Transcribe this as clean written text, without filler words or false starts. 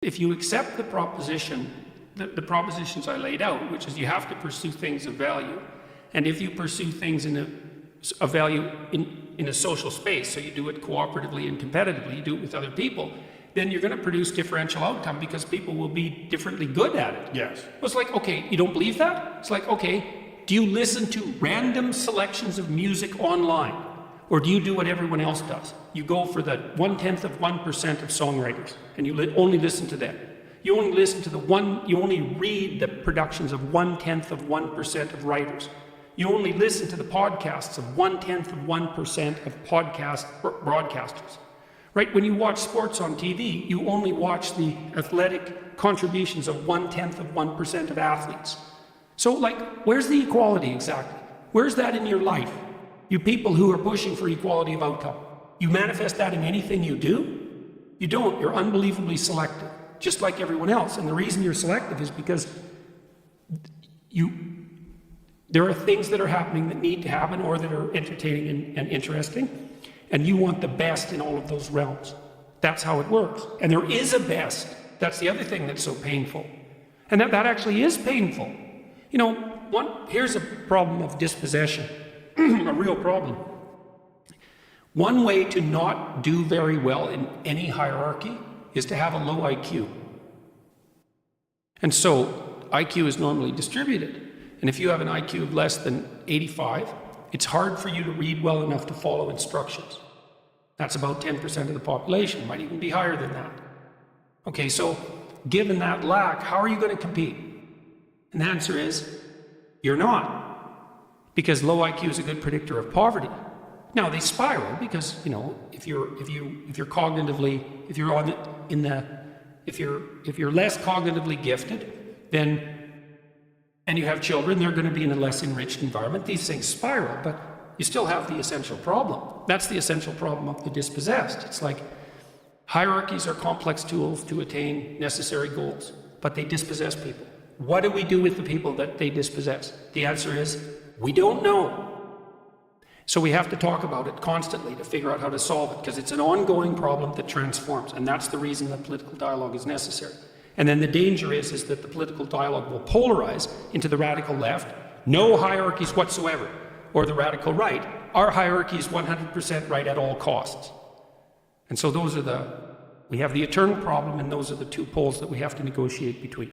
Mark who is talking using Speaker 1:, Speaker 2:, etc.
Speaker 1: if you accept the proposition, the propositions I laid out, which is you have to pursue things of value, and if you pursue things of value in a social space, so you do it cooperatively and competitively, you do it with other people, then you're going to produce differential outcome because people will be differently good at it.
Speaker 2: Yes.
Speaker 1: Well, it's like, okay, you don't believe that? It's like, okay, do you listen to random selections of music online? Or do you do what everyone else does? You go for the 1/10 of 1% of songwriters, and you only listen to them. You only listen to you only read the productions of 1/10 of 1% of writers. You only listen to the podcasts of 1/10 of 1% of broadcasters. Right? When you watch sports on TV, you only watch the athletic contributions of 1/10 of 1% of athletes. So, like, where's the equality exactly? Where's that in your life? You people who are pushing for equality of outcome. You manifest that in anything you do? You don't. You're unbelievably selective, just like everyone else. And the reason you're selective is because there are things that are happening that need to happen or that are entertaining and interesting, and you want the best in all of those realms. That's how it works. And there is a best. That's the other thing that's so painful. And that actually is painful. You know, here's a problem of dispossession, a real problem. One way to not do very well in any hierarchy is to have a low IQ. And so IQ is normally distributed. And if you have an IQ of less than 85, it's hard for you to read well enough to follow instructions. That's about 10% of the population, might even be higher than that. Okay, so given that lack, how are you going to compete? And the answer is, you're not. Because low IQ is a good predictor of poverty. Now they spiral because, you know, if you're cognitively, if you're less cognitively gifted, then and you have children, they're going to be in a less enriched environment. These things spiral, but you still have the essential problem. That's the essential problem of the dispossessed. It's like hierarchies are complex tools to attain necessary goals, but they dispossess people. What do we do with the people that they dispossess? The answer is, we don't know. So we have to talk about it constantly to figure out how to solve it, because it's an ongoing problem that transforms, and that's the reason that political dialogue is necessary. And then the danger is that the political dialogue will polarize into the radical left, no hierarchies whatsoever, or the radical right, our hierarchy is 100% right at all costs. And so we have the eternal problem, and those are the two poles that we have to negotiate between.